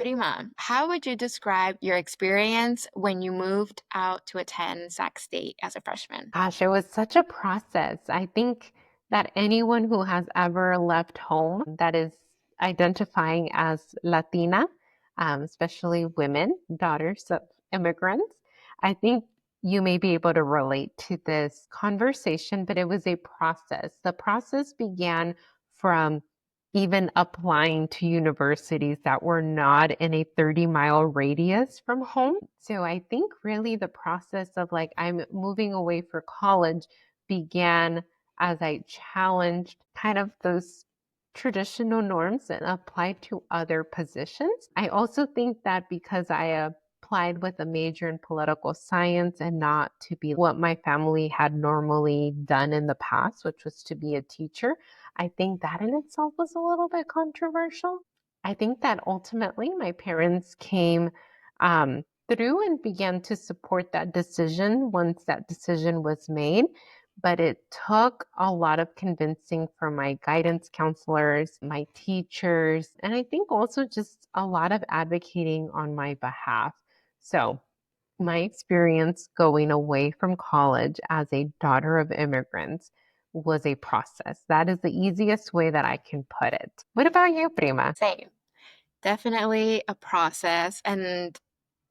Prima, how would you describe your experience when you moved out to attend Sac State as a freshman? Gosh, it was such a process. I think that anyone who has ever left home that is identifying as Latina, especially women, daughters of immigrants, I think you may be able to relate to this conversation, but it was a process. The process began from even applying to universities that were not in a 30-mile radius from home. So I think really the process of like, I'm moving away for college began as I challenged kind of those traditional norms and applied to other positions. I also think that because I applied with a major in political science and not to be what my family had normally done in the past, which was to be a teacher, I think that in itself was a little bit controversial. I think that ultimately my parents came through and began to support that decision once that decision was made. But it took a lot of convincing from my guidance counselors, my teachers, and I think also just a lot of advocating on my behalf. So, my experience going away from college as a daughter of immigrants was a process. That is the easiest way that I can put it. What about you, Prima? Same. Definitely a process. And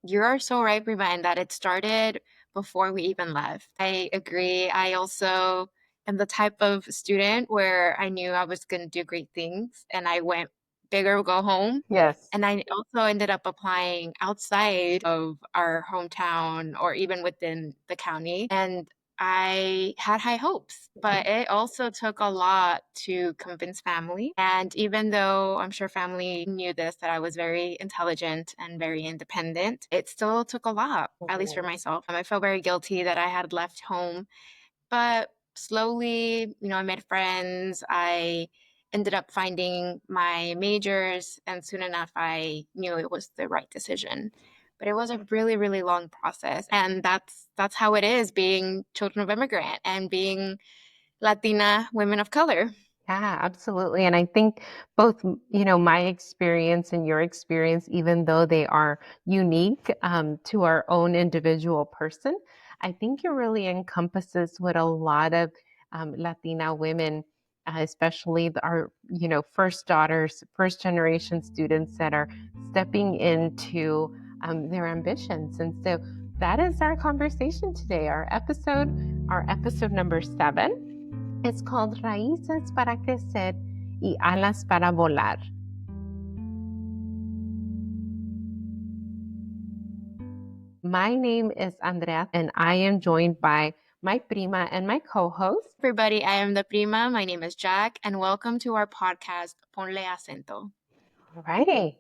you are so right, Prima, in that it started before we even left. I agree. I also am the type of student where I knew I was going to do great things and I went big or go home. Yes. And I also ended up applying outside of our hometown or even within the county. And I had high hopes, but it also took a lot to convince family. And even though I'm sure family knew this, that I was very intelligent and very independent, it still took a lot, at least for myself. I felt very guilty that I had left home, but slowly, I made friends. I ended up finding my majors, and soon enough, I knew it was the right decision. But it was a really, really long process, and that's how it is being children of immigrant and being Latina women of color. Yeah, absolutely. And I think both, my experience and your experience, even though they are unique to our own individual person, I think it really encompasses what a lot of Latina women, especially our, first daughters, first generation students that are stepping into their ambitions. And so that is our conversation today, our episode number 7. It's called Raíces para Crecer y Alas para Volar. My name is Andrea, and I am joined by my prima and my co-host. Everybody, I am the Prima. My name is Jack, and welcome to our podcast, Ponle Acento. All righty,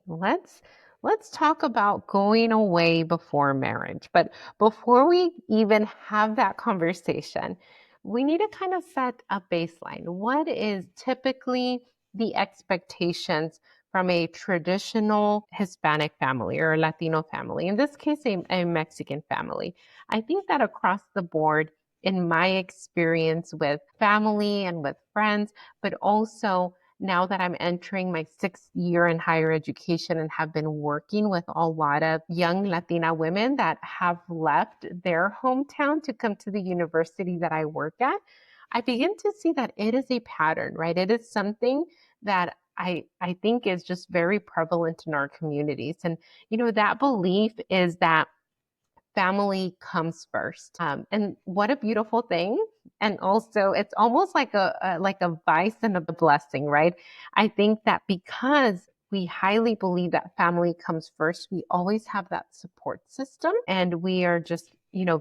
let's talk about going away before marriage. But before we even have that conversation, we need to kind of set a baseline. What is typically the expectations from a traditional Hispanic family or Latino family? In this case, a Mexican family. I think that across the board, in my experience with family and with friends, but also now that I'm entering my 6th year in higher education and have been working with a lot of young Latina women that have left their hometown to come to the university that I work at, I begin to see that it is a pattern, right? It is something that I think is just very prevalent in our communities. And, that belief is that family comes first. And what a beautiful thing. And also it's almost like a vice and a blessing, right? I think that because we highly believe that family comes first, we always have that support system. And we are just,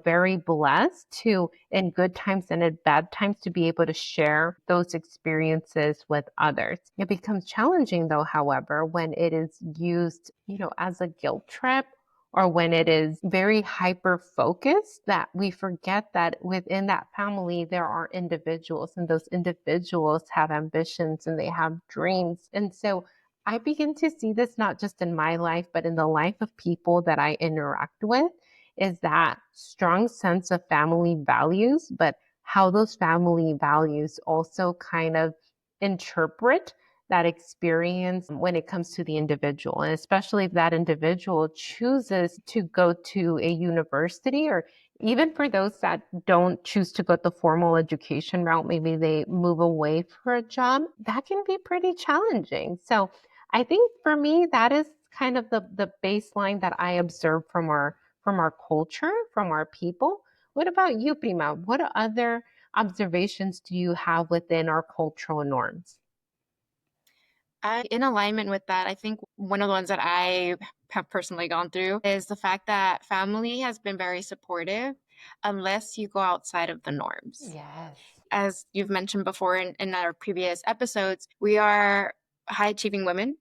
very blessed to, in good times and in bad times, to be able to share those experiences with others. It becomes challenging though, however, when it is used, as a guilt trip or when it is very hyper focused, that we forget that within that family, there are individuals and those individuals have ambitions and they have dreams. And so I begin to see this not just in my life, but in the life of people that I interact with, is that strong sense of family values, but how those family values also kind of interpret that experience when it comes to the individual. And especially if that individual chooses to go to a university, or even for those that don't choose to go the formal education route, maybe they move away for a job, that can be pretty challenging. So I think for me, that is kind of the baseline that I observe from our culture, from our people. What about you, Prima? What other observations do you have within our cultural norms? In alignment with that, I think one of the ones that I have personally gone through is the fact that family has been very supportive unless you go outside of the norms. Yes. As you've mentioned before in our previous episodes, we are high achieving women.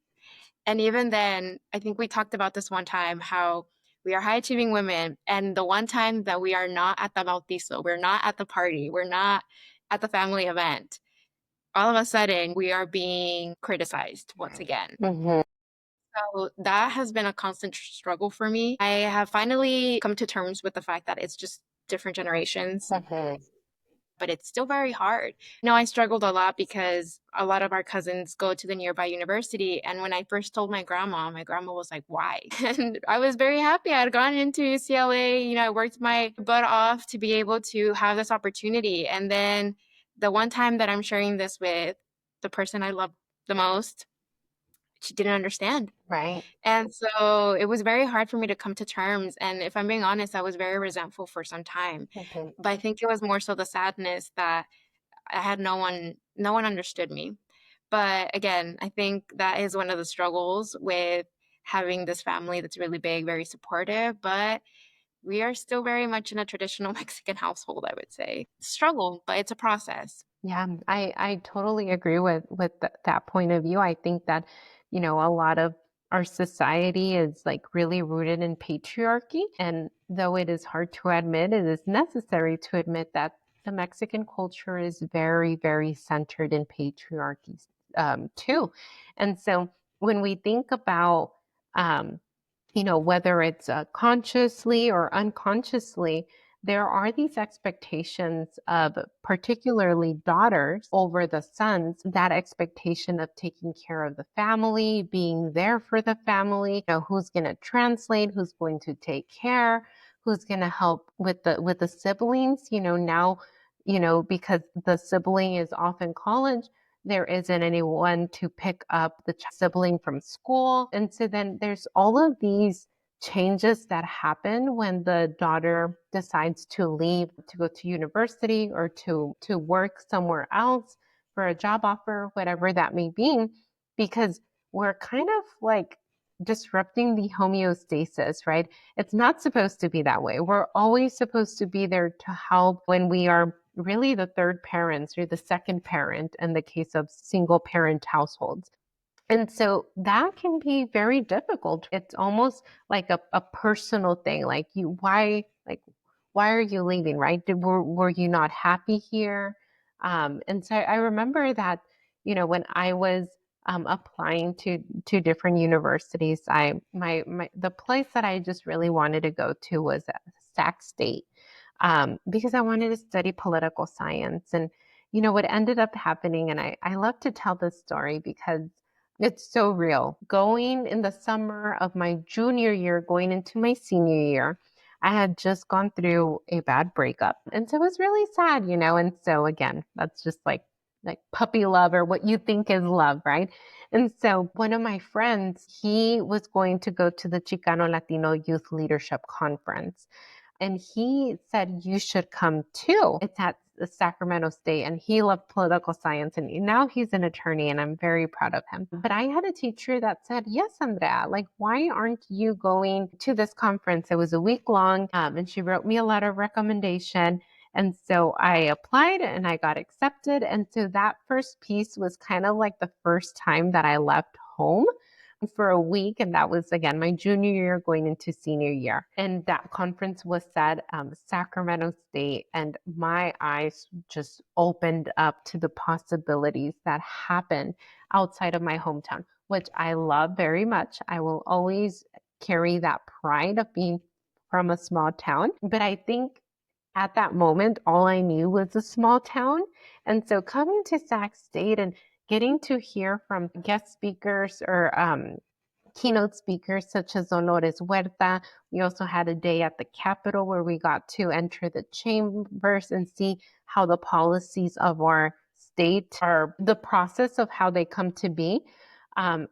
And even then, I think we talked about this one time how we are high achieving women. And the one time that we are not at the bautizo, we're not at the party, we're not at the family event, all of a sudden we are being criticized once again. Mm-hmm. So that has been a constant struggle for me. I have finally come to terms with the fact that it's just different generations, Mm-hmm. but it's still very hard. I struggled a lot because a lot of our cousins go to the nearby university. And when I first told my grandma was like, why? And I was very happy. I had gone into UCLA, I worked my butt off to be able to have this opportunity. And then the one time that I'm sharing this with the person I love the most, she didn't understand. Right. And so it was very hard for me to come to terms. And if I'm being honest, I was very resentful for some time. Mm-hmm. But I think it was more so the sadness that I had no one understood me. But again, I think that is one of the struggles with having this family that's really big, very supportive, but we are still very much in a traditional Mexican household, I would say. Struggle, but it's a process. Yeah, I totally agree with that point of view. I think that, a lot of our society is like really rooted in patriarchy. And though it is hard to admit, it is necessary to admit that the Mexican culture is very, very centered in patriarchy, too. And so when we think about, um, whether it's consciously or unconsciously, there are these expectations of particularly daughters over the sons, that expectation of taking care of the family, being there for the family, who's going to translate, who's going to take care, who's going to help with the siblings, now, because the sibling is off in college, there isn't anyone to pick up the sibling from school. And so then there's all of these changes that happen when the daughter decides to leave to go to university or to work somewhere else for a job offer, whatever that may be, because we're kind of like disrupting the homeostasis, right? It's not supposed to be that way. We're always supposed to be there to help when we are really the third parents or the second parent in the case of single parent households. And so that can be very difficult. It's almost like a personal thing. Why are you leaving, right? Were you not happy here? And so I remember that, when I was applying to different universities, the place that I just really wanted to go to was Sac State, because I wanted to study political science. And, what ended up happening, and I love to tell this story because it's so real. Going in the summer of my junior year, going into my senior year, I had just gone through a bad breakup. And so it was really sad, And so again, that's just like puppy love, or what you think is love, right? And so one of my friends, he was going to go to the Chicano Latino Youth Leadership Conference. And he said, you should come too. It's at the Sacramento State, and he loved political science. And now he's an attorney, and I'm very proud of him. But I had a teacher that said, yes, Andrea, like, why aren't you going to this conference? It was a week long, and she wrote me a letter of recommendation. And so I applied and I got accepted. And so that first piece was kind of like the first time that I left home for a week. And that was, again, my junior year going into senior year. And that conference was at Sacramento State. And my eyes just opened up to the possibilities that happen outside of my hometown, which I love very much. I will always carry that pride of being from a small town. But I think at that moment, all I knew was a small town. And so coming to Sac State and getting to hear from guest speakers or keynote speakers such as Dolores Huerta. We also had a day at the Capitol where we got to enter the chambers and see how the policies of our state are, the process of how they come to be. And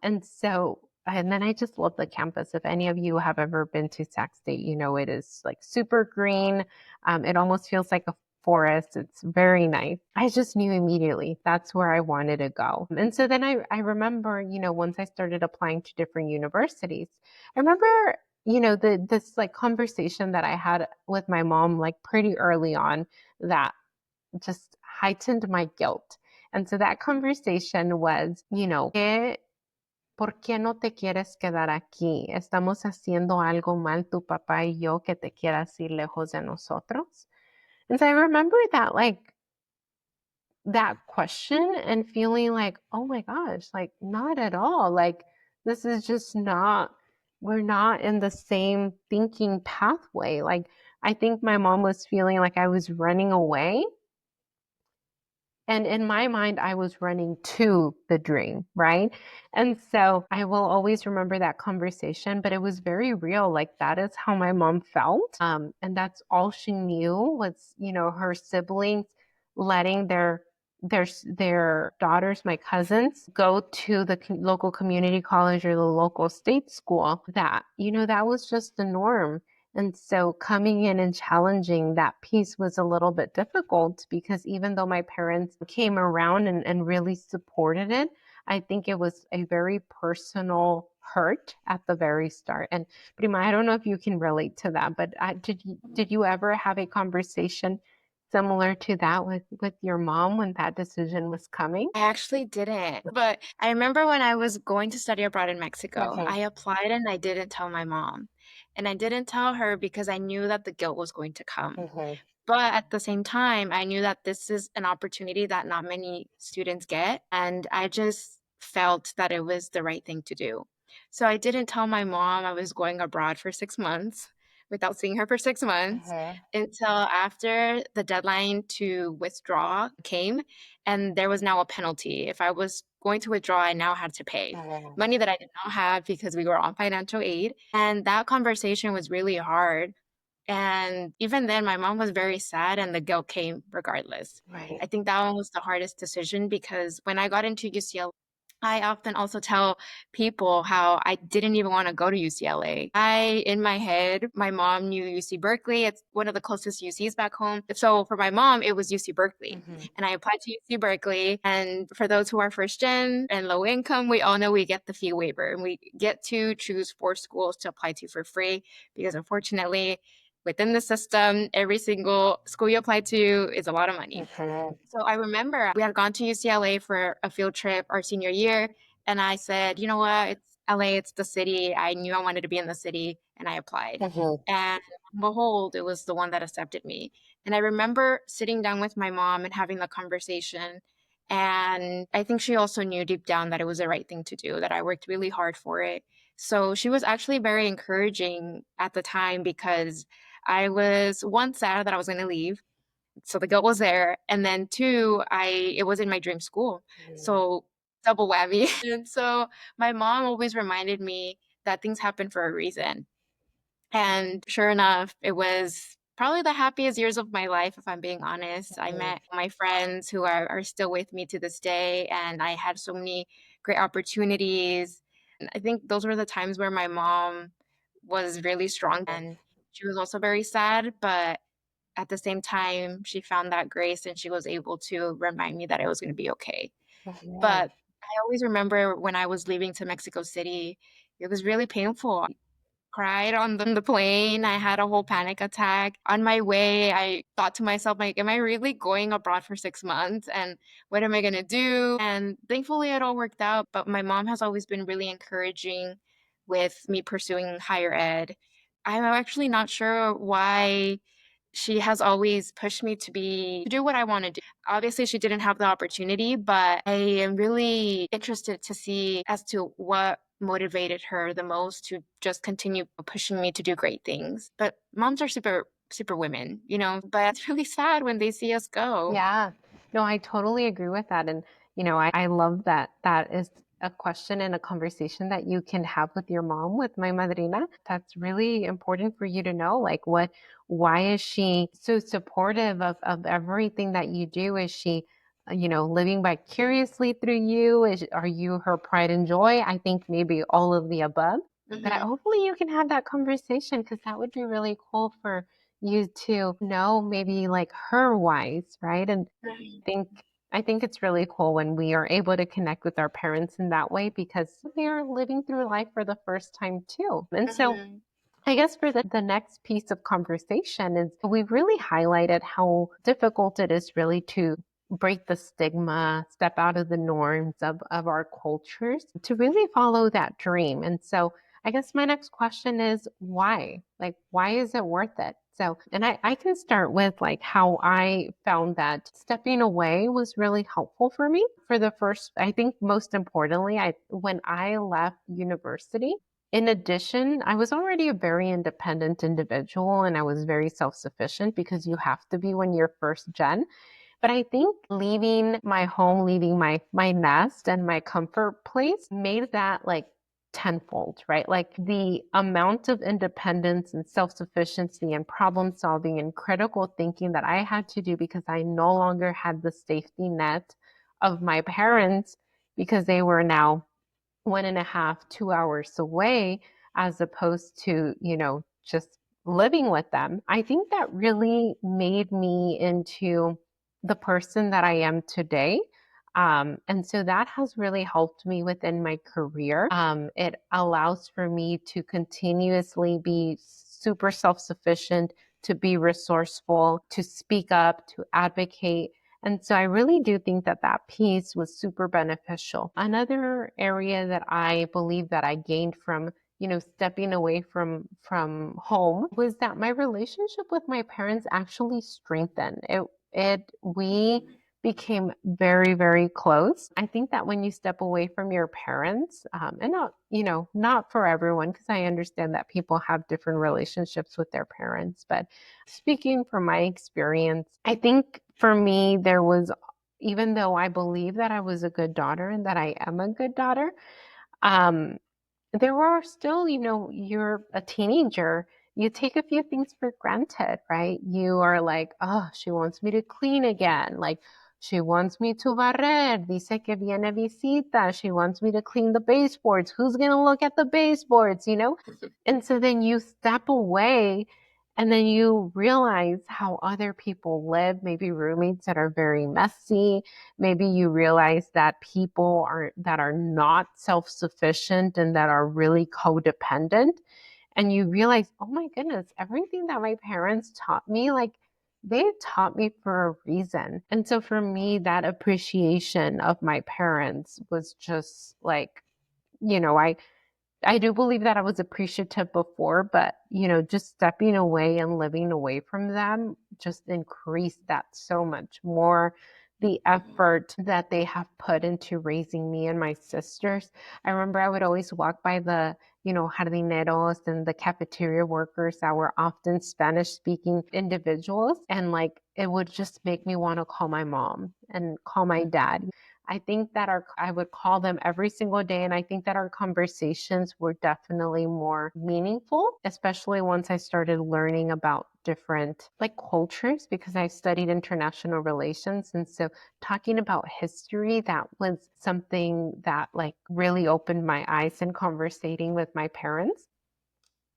then I just love the campus. If any of you have ever been to Sac State, you know it is like super green. It almost feels like a forest. It's very nice. I just knew immediately that's where I wanted to go. And so then I remember, once I started applying to different universities, I remember, this like conversation that I had with my mom like pretty early on that just heightened my guilt. And so that conversation was, ¿por qué no te quieres quedar aquí? ¿Estamos haciendo algo mal tu papá y yo que te quieras ir lejos de nosotros? And so I remember that question and feeling like, oh my gosh, like not at all. Like this is just not, we're not in the same thinking pathway. Like I think my mom was feeling like I was running away. And in my mind, I was running to the dream, right? And so I will always remember that conversation, but it was very real. Like that is how my mom felt. And that's all she knew was, her siblings letting their daughters, my cousins, go to the local community college or the local state school. That was just the norm. And so coming in and challenging that piece was a little bit difficult because even though my parents came around and really supported it, I think it was a very personal hurt at the very start. And Prima, I don't know if you can relate to that, but did you ever have a conversation similar to that with your mom when that decision was coming? I actually didn't, but I remember when I was going to study abroad in Mexico, Mhm, I applied and I didn't tell my mom. And I didn't tell her because I knew that the guilt was going to come. mhm, But at the same time, I knew that this is an opportunity that not many students get, and I just felt that it was the right thing to do. So I didn't tell my mom I was going abroad for 6 months without seeing her for 6 months mhm, until after the deadline to withdraw came, and there was now a penalty. If I was going to withdraw, I now had to pay mhm. money that I did not have because we were on financial aid, and that conversation was really hard and even then, my mom was very sad and the guilt came regardless. Right. I think that one was the hardest decision because when I got into UCLA, I often also tell people how I didn't even want to go to UCLA. In my head, my mom knew UC Berkeley. It's one of the closest UCs back home. So for my mom, it was UC Berkeley. Mhm, And I applied to UC Berkeley. And for those who are first gen and low income, we all know we get the fee waiver and we get to choose 4 schools to apply to for free because unfortunately, within the system, every single school you apply to is a lot of money. mhm, So I remember we had gone to UCLA for a field trip our senior year, and I said, you know what, it's LA, it's the city. I knew I wanted to be in the city, and I applied. mhm, And behold, it was the one that accepted me. And I remember sitting down with my mom and having the conversation. And I think she also knew deep down that it was the right thing to do, that I worked really hard for it. So she was actually very encouraging at the time because I was one sad that I was going to leave, so the guilt was there, and then 2, I it was in my dream school, mhm. so double whammy. And so my mom always reminded me that things happen for a reason, and sure enough, it was probably the happiest years of my life, if I'm being honest. I Mhm, met my friends who are still with me to this day, and I had so many great opportunities, and I think those were the times where my mom was really strong, and she was also very sad, but at the same time, she found that grace and she was able to remind me that it was gonna be okay. mhm, But I always remember when I was leaving to Mexico City, it was really painful. Cried on the plane, I had a whole panic attack. On my way, I thought to myself, like, "Am I really going abroad for 6 months, and what am I gonna do?" And thankfully, it all worked out, but my mom has always been really encouraging with me pursuing higher ed. I'm actually not sure why she has always pushed me to do what I wanna do. Obviously, she didn't have the opportunity, but I am really interested to see as to what motivated her the most to just continue pushing me to do great things. But moms are super women, but it's really sad when they see us go. Yeah. No, I totally agree with that. And, I love that that is a question and a conversation that you can have with your mom, with my madrina. That's really important for you to know. Like, why is she so supportive of everything that you do? Is she, living vicariously through you? Are you her pride and joy? I think maybe all of the above. But Mhm. hopefully you can have that conversation because that would be really cool for you to know maybe like her whys, right? And Mhm. think I think it's really cool when we are able to connect with our parents in that way because they are living through life for the first time too. And so Mhm. I guess for the next piece of conversation is we've really highlighted how difficult it is really to break the stigma, step out of the norms of our cultures to really follow that dream. And so I guess my next question is why? Like, why is it worth it? So, and I can start with like how I found that stepping away was really helpful for me for the first, I think most importantly, when I left university, in addition, I was already a very independent individual and I was very self sufficient because you have to be when you're first gen. But I think leaving my home, leaving my nest and my comfort place made that like tenfold, right? Like the amount of independence and self-sufficiency and problem solving and critical thinking that I had to do because I no longer had the safety net of my parents because they were now 1.5, 2 hours away, as opposed to, just living with them. I think that really made me into the person that I am today. And so that has really helped me within my career. It allows for me to continuously be super self sufficient, to be resourceful, to speak up, to advocate. And so I really do think that that piece was super beneficial. Another area that I believe that I gained from, stepping away from home was that my relationship with my parents actually strengthened. We became very, very close. I think that when you step away from your parents, and not, not for everyone, because I understand that people have different relationships with their parents, but speaking from my experience, I think for me, there was, even though I believe that I was a good daughter and that I am a good daughter, um, there are still, you're a teenager. You take a few things for granted, right? You are like, oh, she wants me to clean again. Like, she wants me to barrer. Dice que viene visita. She wants me to clean the baseboards. Who's going to look at the baseboards? And so then you step away and then you realize how other people live, maybe roommates that are very messy. Maybe you realize that people that are not self-sufficient and that are really codependent. And you realize, oh my goodness, everything that my parents taught me, like they taught me for a reason. And so for me, that appreciation of my parents was just like, you know, I I do believe that I was appreciative before, but just stepping away and living away from them just increased that so much more. The effort that they have put into raising me and my sisters. I remember I would always walk by the, jardineros and the cafeteria workers that were often Spanish speaking individuals. And like, it would just make me want to call my mom and call my dad. I think that I would call them every single day. And I think that our conversations were definitely more meaningful, especially once I started learning about different like cultures because I studied international relations. And so talking about history, that was something that like really opened my eyes in conversating with my parents.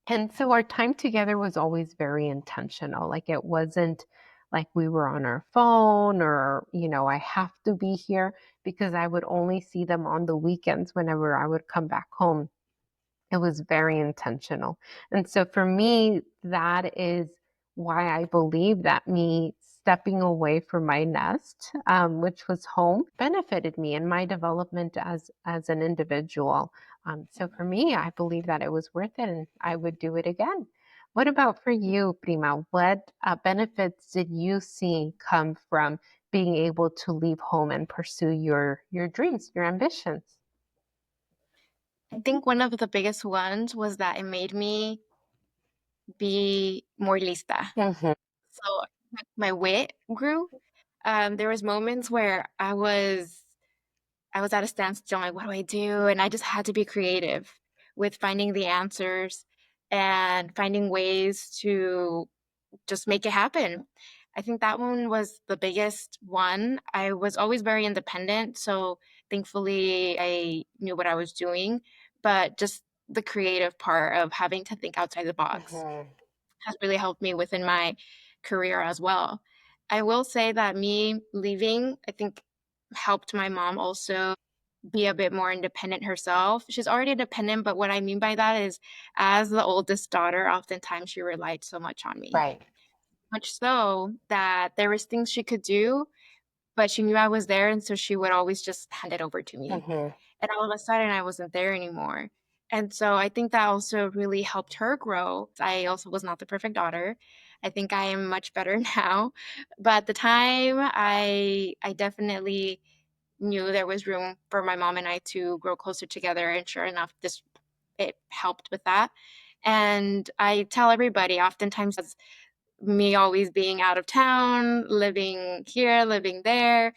And so our time together was always very intentional. Like it wasn't like we were on our phone or, I have to be here because I would only see them on the weekends whenever I would come back home. It was very intentional. And so for me, that is why I believe that me stepping away from my nest, which was home, benefited me in my development as an individual. So for me, I believe that it was worth it and I would do it again. What about for you, Prima? What benefits did you see come from being able to leave home and pursue your dreams, your ambitions? I think one of the biggest ones was that it made me be more lista. Mhm. So my wit grew. There was moments where I was I was at a standstill. I'm like, what do I do? And I just had to be creative with finding the answers and finding ways to just make it happen. I think that one was the biggest one. I was always very independent, so thankfully I knew what I was doing, but just the creative part of having to think outside the box Mhm. has really helped me within my career as well. I will say that me leaving, I think, helped my mom also be a bit more independent herself. She's already independent, but what I mean by that is, as the oldest daughter, oftentimes she relied so much on me. Right. Much so that there was things she could do, but she knew I was there, and so she would always just hand it over to me. Mhm. And all of a sudden, I wasn't there anymore. And so I think that also really helped her grow. I also was not the perfect daughter. I think I am much better now. But at the time, I definitely knew there was room for my mom and I to grow closer together. And sure enough, this it helped with that. And I tell everybody, oftentimes, me always being out of town, living here, living there,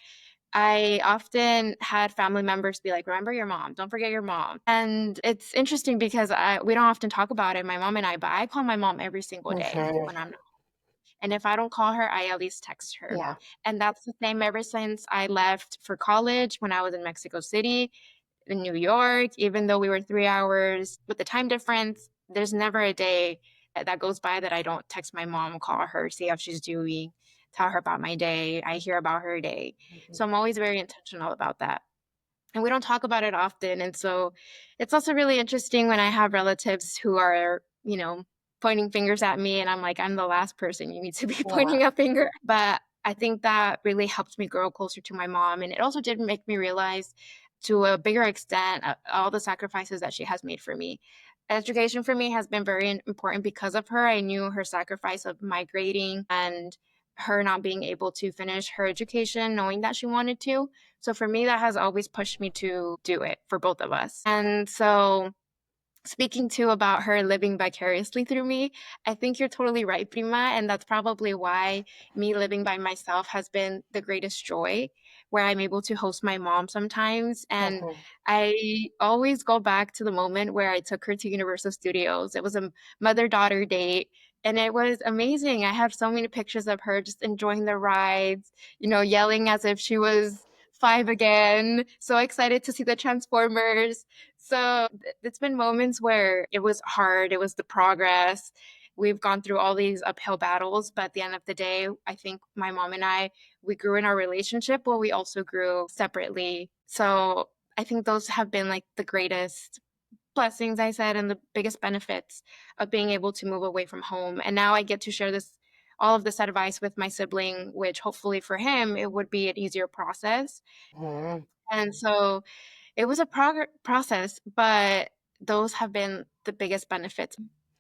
I often had family members be like, "Remember your mom. Don't forget your mom." And it's interesting because we don't often talk about it, my mom and I, but I call my mom every single day Mhm. when I'm not. And if I don't call her, I at least text her. Yeah. And that's the same ever since I left for college when I was in Mexico City, in New York, even though we were 3 hours with the time difference, there's never a day that goes by that I don't text my mom, call her, see how she's doing, tell her about my day. I hear about her day. Mhm. So I'm always very intentional about that. And we don't talk about it often. And so it's also really interesting when I have relatives who are, pointing fingers at me. And I'm like, I'm the last person you need to be Yeah. pointing a finger. But I think that really helped me grow closer to my mom. And it also did make me realize to a bigger extent all the sacrifices that she has made for me. Education for me has been very important because of her. I knew her sacrifice of migrating and her not being able to finish her education, knowing that she wanted to. So for me, that has always pushed me to do it for both of us. And so speaking to about her living vicariously through me, I think you're totally right, Prima. And that's probably why me living by myself has been the greatest joy, where I'm able to host my mom sometimes. And Mhm. I always go back to the moment where I took her to Universal Studios. It was a mother daughter date. And it was amazing. I have so many pictures of her just enjoying the rides, yelling as if she was five again, so excited to see the Transformers. So it's been moments where it was hard, it was the progress. We've gone through all these uphill battles, but at the end of the day, I think my mom and I, we grew in our relationship, but we also grew separately. So I think those have been like the greatest blessings I said and the biggest benefits of being able to move away from home. And now I get to share this all of this advice with my sibling, which hopefully for him it would be an easier process. Mhm. And so it was a process, but those have been the biggest benefits.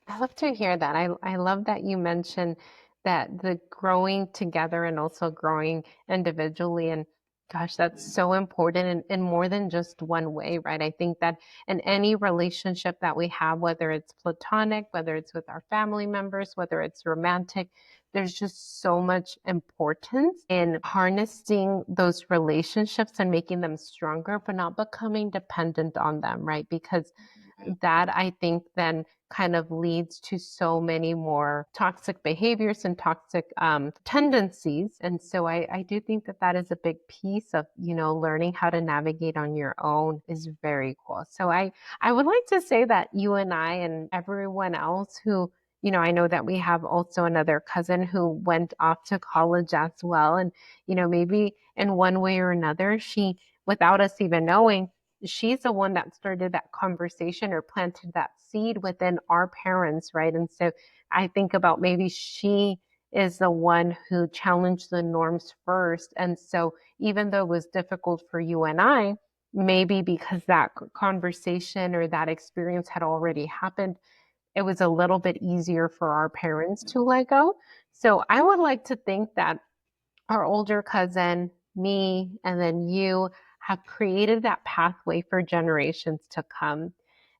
I love to hear that. I love that you mentioned that the growing together and also growing individually. And gosh, that's so important in more than just one way, right? I think that in any relationship that we have, whether it's platonic, whether it's with our family members, whether it's romantic, there's just so much importance in harnessing those relationships and making them stronger, but not becoming dependent on them, right? Because that I think then kind of leads to so many more toxic behaviors and toxic tendencies. And so I do think that that is a big piece of, learning how to navigate on your own is very cool. So I would like to say that you and I and everyone else who, I know that we have also another cousin who went off to college as well. And, maybe in one way or another, she, without us even knowing, she's the one that started that conversation or planted that seed within our parents, right? And so I think about maybe she is the one who challenged the norms first. And so even though it was difficult for you and I, maybe because that conversation or that experience had already happened, it was a little bit easier for our parents to let go. So I would like to think that our older cousin, me, and then you have created that pathway for generations to come.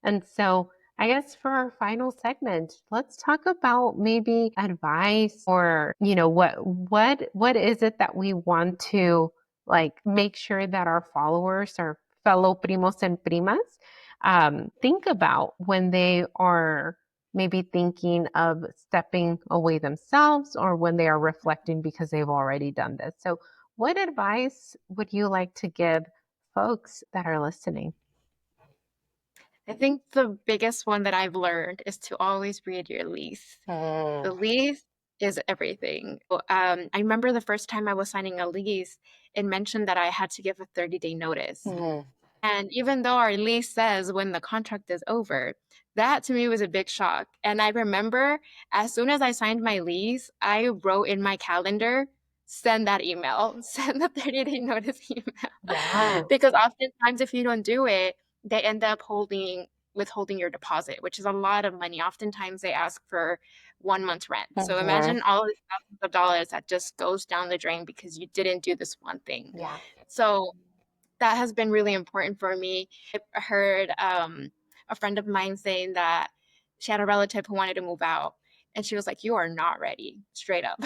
And so, I guess for our final segment, let's talk about maybe advice or, what is it that we want to like make sure that our followers, our fellow primos and primas think about when they are maybe thinking of stepping away themselves or when they are reflecting because they've already done this. So, what advice would you like to give folks that are listening? I think the biggest one that I've learned is to always read your lease. The lease is everything. I remember the first time I was signing a lease, it mentioned that I had to give a 30-day notice. Mhm. And even though our lease says when the contract is over, that to me was a big shock. And I remember as soon as I signed my lease, I wrote in my calendar, send that email, send the 30-day notice email. Yeah. Because oftentimes, if you don't do it, they end up withholding your deposit, which is a lot of money. Oftentimes, they ask for 1 month's rent. So Mhm. imagine all of these thousands of dollars that just goes down the drain because you didn't do this one thing. Yeah. So that has been really important for me. I heard a friend of mine saying that she had a relative who wanted to move out. And she was like, "You are not ready," straight up.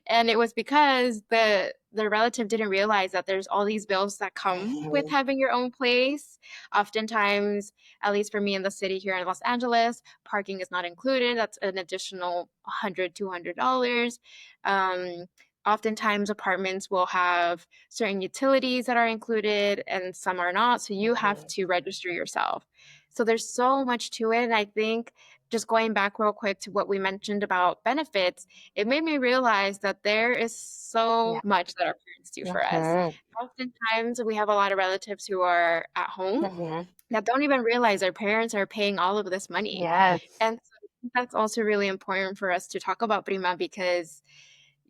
And it was because the relative didn't realize that there's all these bills that come with Mhm. having your own place. Oftentimes, at least for me in the city here in Los Angeles, parking is not included. That's an additional 100, $200. Um, Oftentimes, apartments will have certain utilities that are included and some are not. So you have Mhm. to register yourself. So there's so much to it. And I think just going back real quick to what we mentioned about benefits, it made me realize that there is Yeah. so much that our parents do for us. Mhm. Oftentimes, we have a lot of relatives who are at home Mhm. that don't even realize their parents are paying all of this money. Yes. And so that's also really important for us to talk about, Prima, because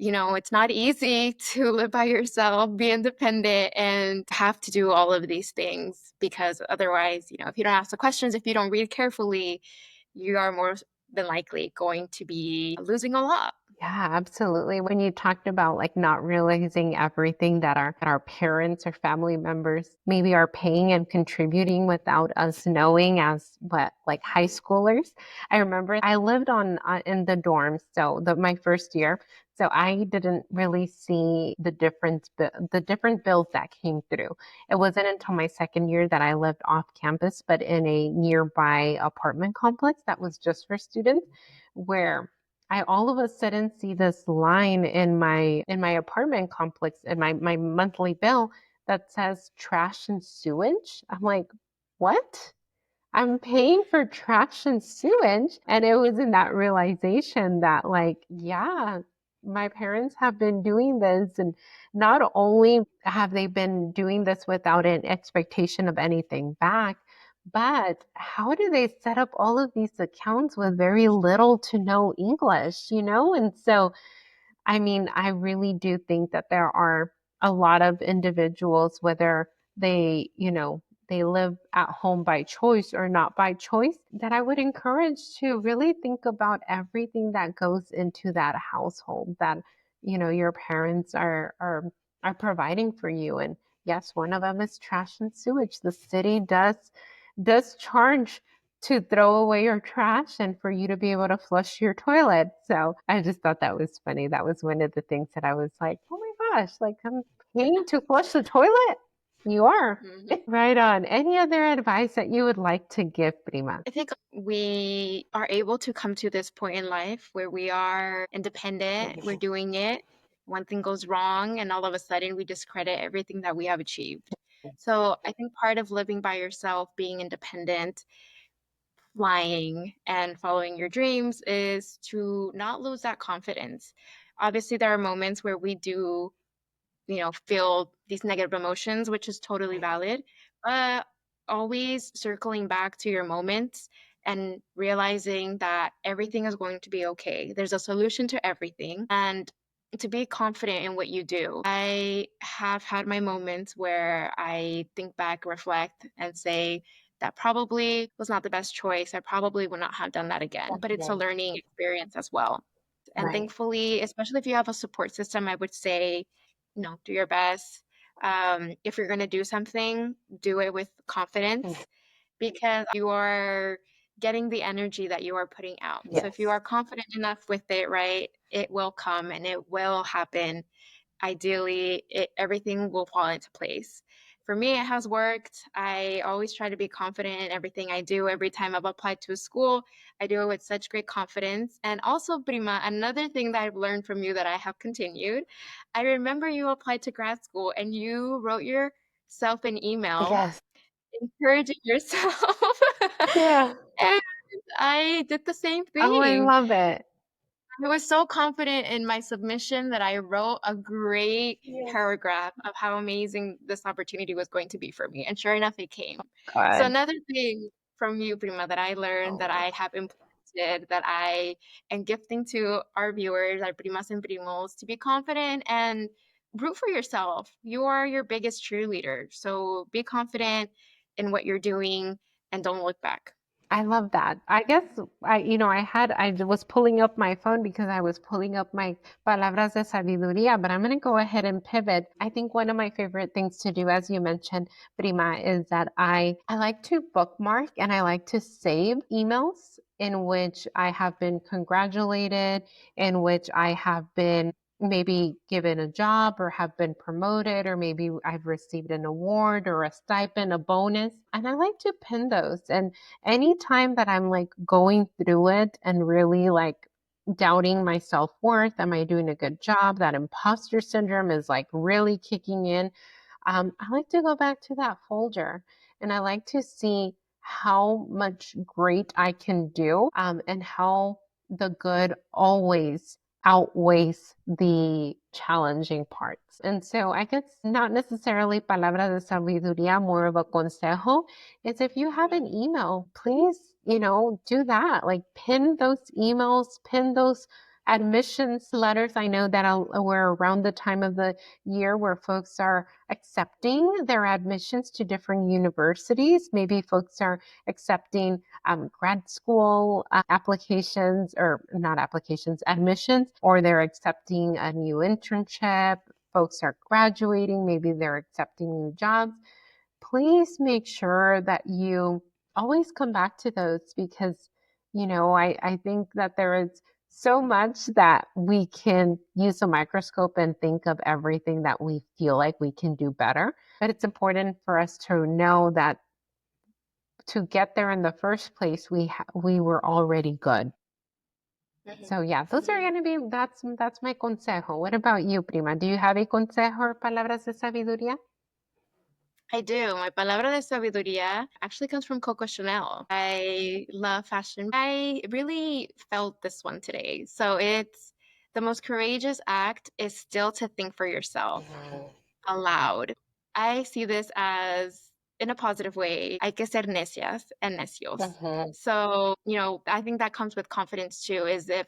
it's not easy to live by yourself, be independent, and have to do all of these things because otherwise, if you don't ask the questions, if you don't read carefully, you are more than likely going to be losing a lot. Yeah, absolutely. When you talked about like not realizing everything that our parents or family members maybe are paying and contributing without us knowing as what like high schoolers. I remember I lived on in the dorms, so my first year. So I didn't really see the different bills that came through. It wasn't until my second year that I lived off campus, but in a nearby apartment complex that was just for students, where I all of a sudden see this line in my apartment complex in my monthly bill that says trash and sewage. I'm like, what? I'm paying for trash and sewage. And it was in that realization that, like, yeah, my parents have been doing this. And not only have they been doing this without an expectation of anything back, but how do they set up all of these accounts with very little to no English, you know? And so I mean, I really do think that there are a lot of individuals, whether they live at home by choice or not by choice, that I would encourage to really think about everything that goes into that household that, your parents are providing for you. And yes, one of them is trash and sewage. The city does charge to throw away your trash and for you to be able to flush your toilet. So I just thought that was funny. That was one of the things that I was like, oh my gosh, like I'm paying to flush the toilet? You are. Mhm. Right on. Any other advice that you would like to give, Prima? I think we are able to come to this point in life where we are independent, we're Mhm. doing it. One thing goes wrong, and all of a sudden we discredit everything that we have achieved. So I think part of living by yourself, being independent, flying, and following your dreams is to not lose that confidence. Obviously, there are moments where we do feel these negative emotions, which is totally valid. But always circling back to your moments and realizing that everything is going to be okay. There's a solution to everything. And to be confident in what you do. I have had my moments where I think back, reflect, and say, that probably was not the best choice. I probably would not have done that again, but it's a Right. learning experience as well. And Right. thankfully, especially if you have a support system, I would say, do your best. If you're going to do something, do it with Mhm. confidence because you are getting the energy that you are putting out. So if you Yes. are confident enough with it, right, it will come and it will happen. Ideally, everything will fall into place. for me, it has worked. I always try to be confident in everything I do. Every time I've applied to a school, I do it with such great confidence. And also, Prima, another thing that I've learned from you that I have continued, I remember you applied to grad school and you wrote yourself an email Yes. encouraging yourself. Yeah. And I did the same Oh, I thing. love it. I was so confident in my submission that I wrote a great Yeah. paragraph of how amazing this opportunity was going to be for me. And sure enough, it came. So Good. another thing from you, Prima, that I learned that Oh, I have implemented, that I am gifting to our viewers, our primas and primos, to be confident and root for yourself. You are your biggest cheerleader. So be confident in what you're doing and don't look back. I love that. I guess I was pulling up my phone because I was pulling up my palabras de sabiduría, but I'm going to go ahead and pivot. I think one of my favorite things to do, as you mentioned, Prima, is that I like to bookmark and I like to save emails in which I have been congratulated, in which I have been maybe given a job or have been promoted, or maybe I've received an award or a stipend, a bonus. And I like to pin those. And anytime that I'm like going through it and really like doubting my self worth, am I doing a good job? That imposter syndrome is like really kicking in. I like to go back to that folder and I like to see how much great I can do, and how the good always outweighs the challenging parts. And so I guess not necessarily palabra de sabiduría, more of a consejo is if you have an email, please, do that. Like pin those emails, pin those admissions letters. I know that we're around the time of the year where folks are accepting their admissions to different universities. Maybe folks are accepting grad school applications, or not applications, admissions, or they're accepting a new internship. Folks are graduating, maybe they're accepting new jobs. Please make sure that you always come back to those because, I think that there is so much that we can use a microscope and think of everything that we feel like we can do better. But it's important for us to know that to get there in the first place, we were already good. So yeah, those are going to be that's my consejo. What about you, Prima? Do you have a consejo or palabras de sabiduría? I do. My palabra de sabiduría actually comes from Coco Chanel. I love fashion. I really felt this one today. So it's the most courageous act is still to think for yourself aloud. I see this as in a positive way. Hay que ser necias and necios. Mhm. So, I think that comes with confidence too, is if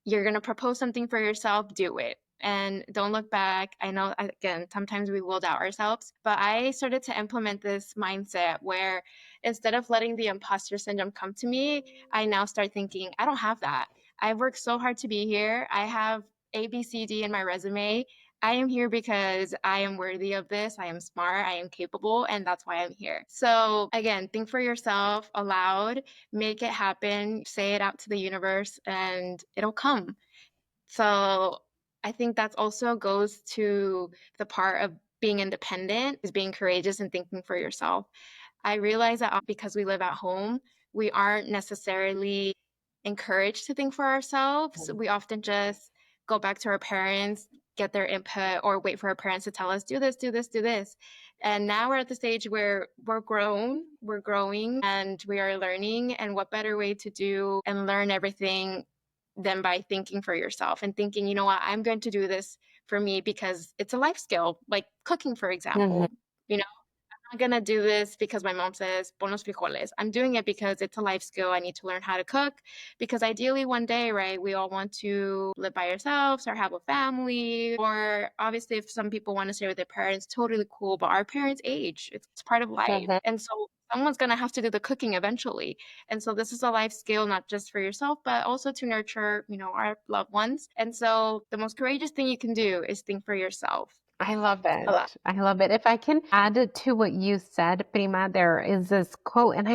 you're going to propose something for yourself, do it. And don't look back. I know, again, sometimes we will doubt ourselves, but I started to implement this mindset where instead of letting the imposter syndrome come to me, I now start thinking, I don't have that. I've worked so hard to be here. I have ABCD in my resume. I am here because I am worthy of this. I am smart. I am capable. And that's why I'm here. So, again, think for yourself aloud, make it happen, say it out to the universe, and it'll come. So, I think that also goes to the part of being independent, is being courageous and thinking for yourself. I realize that because we live at home, we aren't necessarily encouraged to think for ourselves. We often just go back to our parents, get their input, or wait for our parents to tell us, do this, do this, do this. And now we're at the stage where we're grown, we're growing, and we are learning. And what better way to do and learn everything than by thinking for yourself and thinking, you know what, I'm going to do this for me because it's a life skill, like cooking, for Mhm. example. You know, not gonna do this because my mom says pon los frijoles. I'm doing it because it's a life skill. I need to learn how to cook because ideally one day, right, we all want to live by ourselves or have a family. Or obviously, if some people want to stay with their parents, totally cool. But our parents age. It's part of life. Mhm. And so someone's gonna have to do the cooking eventually. And so this is a life skill, not just for yourself, but also to nurture, our loved ones. And so the most courageous thing you can do is think for yourself. I love A lot. it. I love it. If I can add it to what you said, Prima, there is this quote, and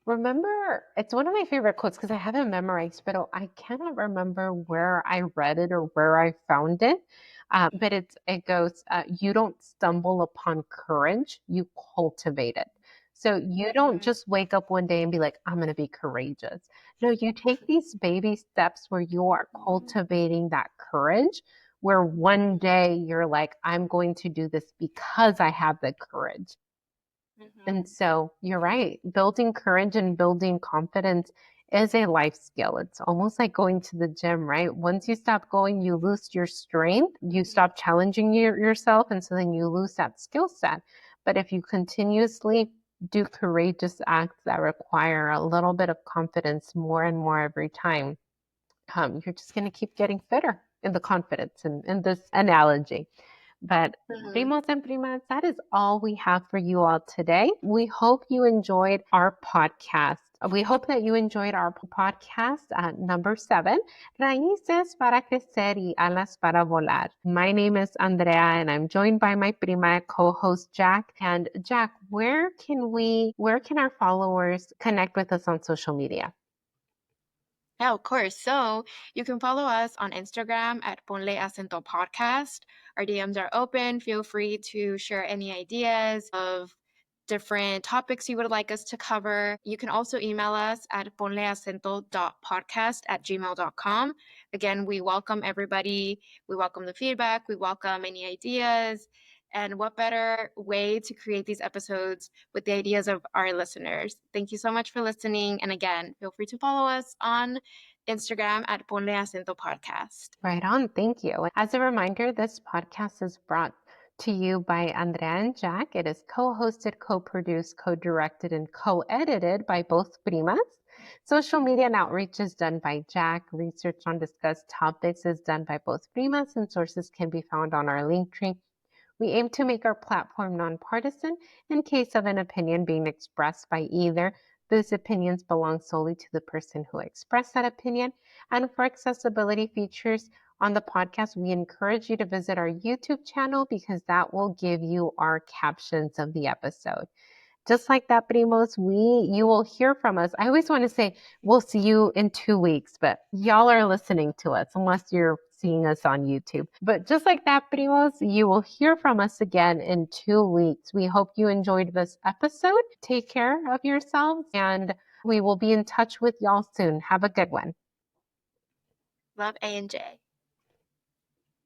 Remember, it's one of my favorite quotes because I have it memorized, but I cannot remember where I read it or where I found it. But it goes, you don't stumble upon courage, you cultivate it. So you don't Mhm, just wake up one day and be like, I'm going to be courageous. No, you take these baby steps where you are cultivating that courage, where one day you're like, I'm going to do this because I have the courage. And mhm, so you're right. Building courage and building confidence is a life skill. It's almost like going to the gym, right? Once you stop going, you lose your strength, you mhm, stop challenging yourself, and so then you lose that skill set. But if you continuously do courageous acts that require a little bit of confidence more and more every time, you're just going to keep getting fitter in the confidence in this analogy. But mhm. primos and primas, that is all we have for you all today. We hope you enjoyed our podcast. We hope that you enjoyed our podcast number 7, Raíces para crecer y alas para volar. My name is Andrea and I'm joined by my prima co-host Jack. And Jack, where can our followers connect with us on social media? Yeah, of course. So you can follow us on Instagram at Ponle Acento Podcast. Our DMs are open. Feel free to share any ideas of different topics you would like us to cover. You can also email us at ponleacento.podcast@gmail.com. Again, we welcome everybody. We welcome the feedback. We welcome any ideas. And what better way to create these episodes with the ideas of our listeners? Thank you so much for listening. And again, feel free to follow us on Instagram at Ponle Acento Podcast. Right on. Thank you. As a reminder, this podcast is brought to you by Andrea and Jack. It is co-hosted, co-produced, co-directed, and co-edited by both Primas. Social media and outreach is done by Jack. Research on discussed topics is done by both Primas, and sources can be found on our link tree. We aim to make our platform nonpartisan. In case of an opinion being expressed by either, those opinions belong solely to the person who expressed that opinion. And for accessibility features on the podcast, we encourage you to visit our YouTube channel because that will give you our captions of the episode. Just like that, primos, you will hear from us. I always want to say we'll see you in 2 weeks, but y'all are listening to us unless you're seeing us on YouTube. But just like that, primos, you will hear from us again in 2 weeks. We hope you enjoyed this episode. Take care of yourselves, and we will be in touch with y'all soon. Have a good one. Love A and J.